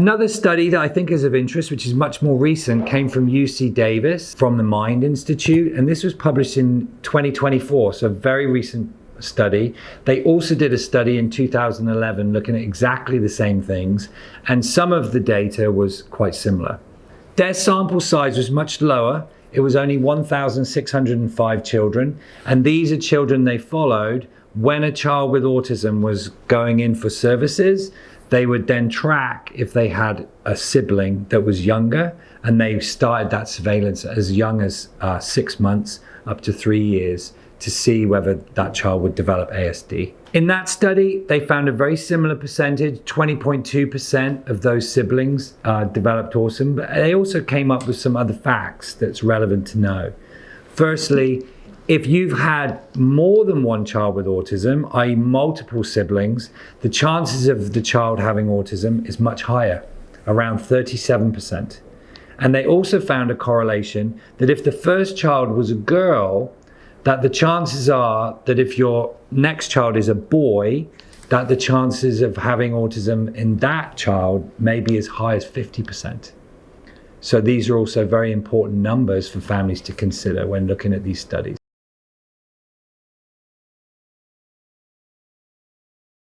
Another study that I think is of interest, which is much more recent, came from UC Davis, from the Mind Institute, and this was published in 2024, so a very recent study. They also did a study in 2011 looking at exactly the same things, and some of the data was quite similar. Their sample size was much lower. It was only 1,605 children, and these are children they followed when a child with autism was going in for services. They would then track if they had a sibling that was younger, and they started that surveillance as young as 6 months up to 3 years to see whether that child would develop ASD. In that study, they found a very similar percentage, 20.2% of those siblings developed autism, but they also came up with some other facts that's relevant to know. Firstly, if you've had more than one child with autism, i.e. multiple siblings, the chances of the child having autism is much higher, around 37%. And they also found a correlation that if the first child was a girl, that the chances are that if your next child is a boy, that the chances of having autism in that child may be as high as 50%. So these are also very important numbers for families to consider when looking at these studies.